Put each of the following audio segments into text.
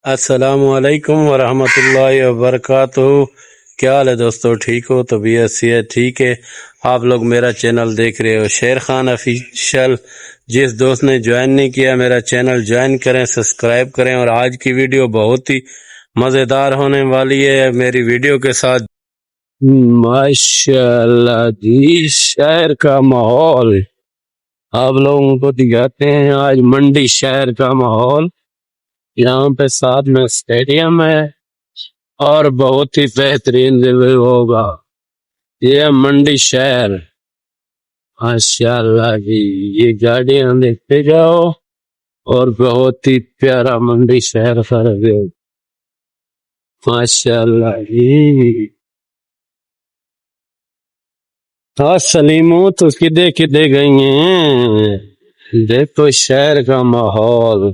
السلام علیکم ورحمۃ اللہ وبرکاتہ۔ کیا حال ہے دوستو؟ ٹھیک ہو؟ طبیعت صحت ٹھیک ہے؟ آپ لوگ میرا چینل دیکھ رہے ہو شیر خان آفیشیل۔ جس دوست نے جوائن نہیں کیا میرا چینل جوائن کریں، سبسکرائب کریں۔ اور آج کی ویڈیو بہت ہی مزیدار ہونے والی ہے میری ویڈیو کے ساتھ۔ ماشاءاللہ جی، شہر کا ماحول آپ لوگوں کو دکھاتے ہیں۔ آج منڈی شہر کا ماحول، یہاں پہ ساتھ میں اسٹیڈیم ہے اور بہت ہی بہترین ریویو ہوگا۔ یہ منڈی شہر، ماشاءاللہ جی، یہ گاڑیاں دیکھتے جاؤ اور بہت ہی پیارا منڈی شہر کا ریویو، ماشاءاللہ جی۔ ہاں سلیمو تو کدے گئی ہیں، دیکھو شہر کا ماحول،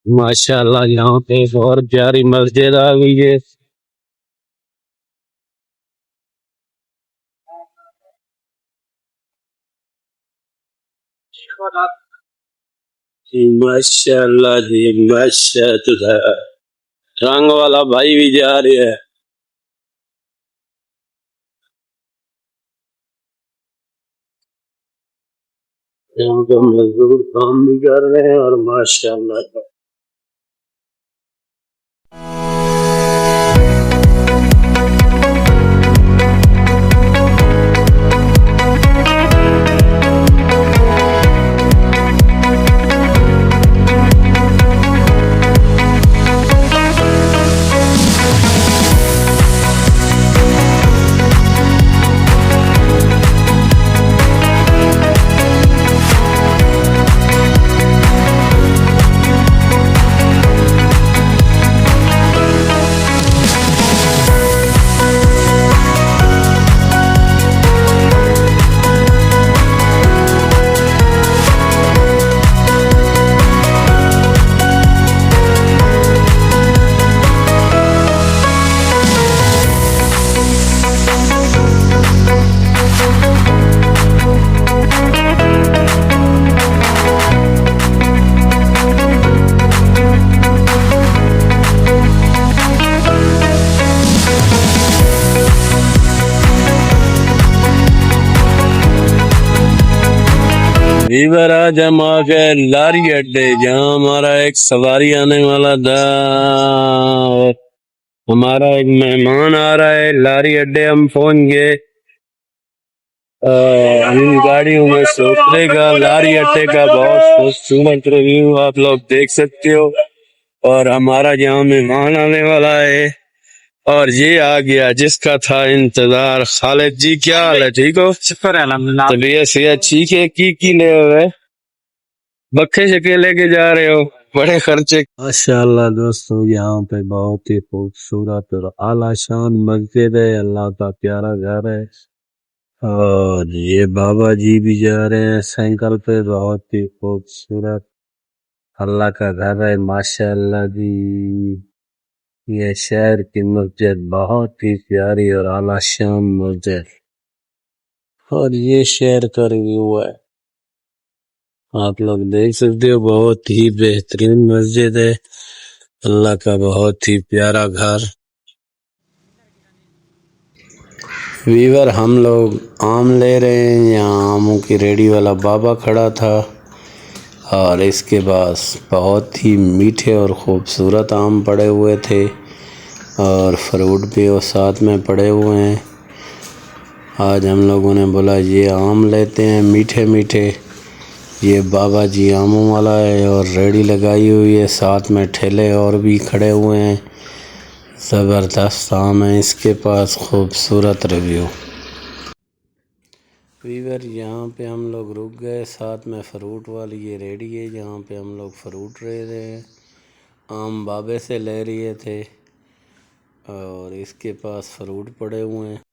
ماشاءاللہ۔ یہاں پہ ایک اور پیاری مسجد آ گئی ہے۔ ماشاءاللہ جی، ماشاءاللہ، رنگ والا بھائی بھی جا رہے ہے۔ یہاں پہ مزدور کام بھی کر رہے ہیں اور ماشاءاللہ ویور آج ہم آ گئے لاری اڈے، جہاں ہمارا ایک سواری آنے والا تھا اور ہمارا ایک مہمان آ رہا ہے۔ لاری اڈے ہم پہنچ گئے، ان گاڑیوں میں سے اترے گا۔ لاری اڈے کا بہت خوبصورت ریویو آپ لوگ دیکھ سکتے ہو۔ اور ہمارا یہاں مہمان آنے والا ہے اور یہ آ گیا جس کا تھا انتظار۔ خالد جی کیا حال ہے؟ ٹھیک ہو؟ شکر ہے الحمدللہ۔ طبیعت صحت ٹھیک ہے؟ کی لے ہوئے بکھے شکے لے کے جا رہے ہو، بڑے خرچے۔ ماشاءاللہ دوستو، یہاں پہ بہت ہی خوبصورت اور اعلیٰ شان مسجد ہے، اللہ کا پیارا گھر ہے۔ اور یہ بابا جی بھی جا رہے ہیں سائیکل پہ، بہت ہی خوبصورت اللہ کا گھر ہے، ماشاءاللہ جی۔ یہ شہر کی مسجد بہت ہی پیاری اور اعلیٰ شان مسجد، اور یہ شہر کا ریویو ہے، آپ لوگ دیکھ سکتے ہو۔ بہت ہی بہترین مسجد ہے، اللہ کا بہت ہی پیارا گھر۔ ویور ہم لوگ آم لے رہے ہیں، یہاں آموں کی ریڑھی والا بابا کھڑا تھا اور اس کے پاس بہت ہی میٹھے اور خوبصورت آم پڑے ہوئے تھے اور فروٹ بھی وہ ساتھ میں پڑے ہوئے ہیں۔ آج ہم لوگوں نے بولا یہ آم لیتے ہیں میٹھے میٹھے۔ یہ بابا جی آموں والا ہے اور ریڑھی لگائی ہوئی ہے، ساتھ میں ٹھیلے اور بھی کھڑے ہوئے ہیں۔ زبردست آم ہے اس کے پاس، خوبصورت ریویو۔ ویور یہاں پہ ہم لوگ رک گئے، ساتھ میں فروٹ والی یہ ریڑھی ہے جہاں پہ ہم لوگ فروٹ لے رہے ہیں۔ آم بابے سے لے رہے تھے اور اس کے پاس فروٹ پڑے ہوئے ہیں۔